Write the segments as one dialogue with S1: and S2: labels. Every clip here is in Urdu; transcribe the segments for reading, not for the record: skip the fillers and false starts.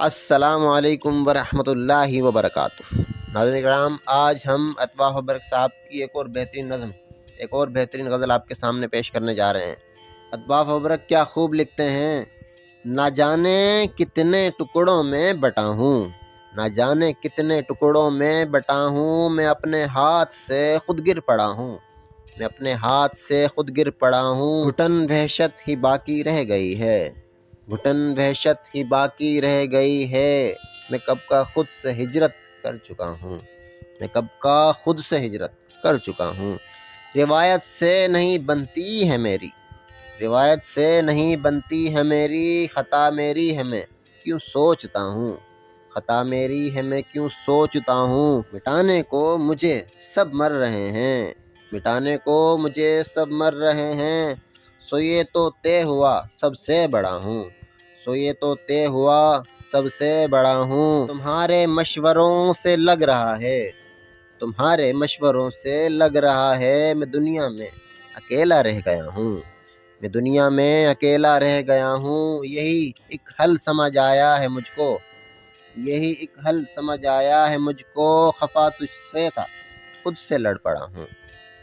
S1: السلام علیکم ورحمۃ اللہ وبرکاتہ۔ ناظرین کرام، آج ہم اطواف برق صاحب کی ایک اور بہترین غزل آپ کے سامنے پیش کرنے جا رہے ہیں۔ اطواف برق کیا خوب لکھتے ہیں، نہ جانے کتنے ٹکڑوں میں بٹا ہوں، نہ جانے کتنے ٹکڑوں میں بٹا ہوں، میں اپنے ہاتھ سے خود گر پڑا ہوں، میں اپنے ہاتھ سے خود گر پڑا ہوں، گھٹن وحشت ہی باقی رہ گئی ہے، گھٹن وحشت ہی باقی رہ گئی ہے، میں کب کا خود سے ہجرت کر چکا ہوں، میں کب کا خود سے ہجرت کر چکا ہوں، روایت سے نہیں بنتی ہے میری، روایت سے نہیں بنتی ہے میری، خطا میری ہے میں کیوں سوچتا ہوں، خطا میری ہے میں کیوں سوچتا ہوں، مٹانے کو مجھے سب مر رہے ہیں، مٹانے کو مجھے سب مر رہے ہیں، سو یہ تو طے ہوا سب سے بڑا ہوں، سو یہ تو طے ہوا سب سے بڑا ہوں، تمہارے مشوروں سے لگ رہا ہے، تمہارے مشوروں سے لگ رہا ہے، میں دنیا میں اکیلا رہ گیا ہوں، میں دنیا میں اکیلا رہ گیا ہوں، یہی ایک حل سمجھ آیا ہے مجھ کو، یہی ایک حل سمجھ آیا ہے مجھ کو، خفا تجھ سے تھا خود سے لڑ پڑا ہوں،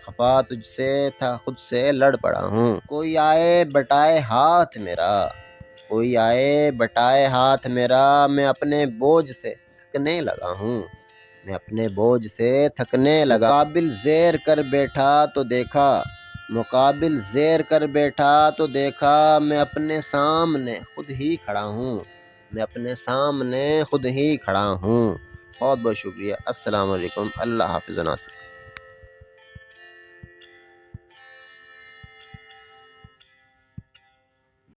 S1: خفا تجھ سے تھا خود سے لڑ پڑا ہوں، کوئی آئے بٹائے ہاتھ میرا، کوئی آئے بٹائے ہاتھ میرا، میں اپنے بوجھ سے تھکنے لگا ہوں، میں اپنے بوجھ سے تھکنے لگا، مقابل زیر کر بیٹھا تو دیکھا، مقابل زیر کر بیٹھا تو دیکھا، میں اپنے سامنے خود ہی کھڑا ہوں، میں اپنے سامنے خود ہی کھڑا ہوں۔ بہت بہت شکریہ۔ السلام علیکم۔ اللہ حافظ ناصر۔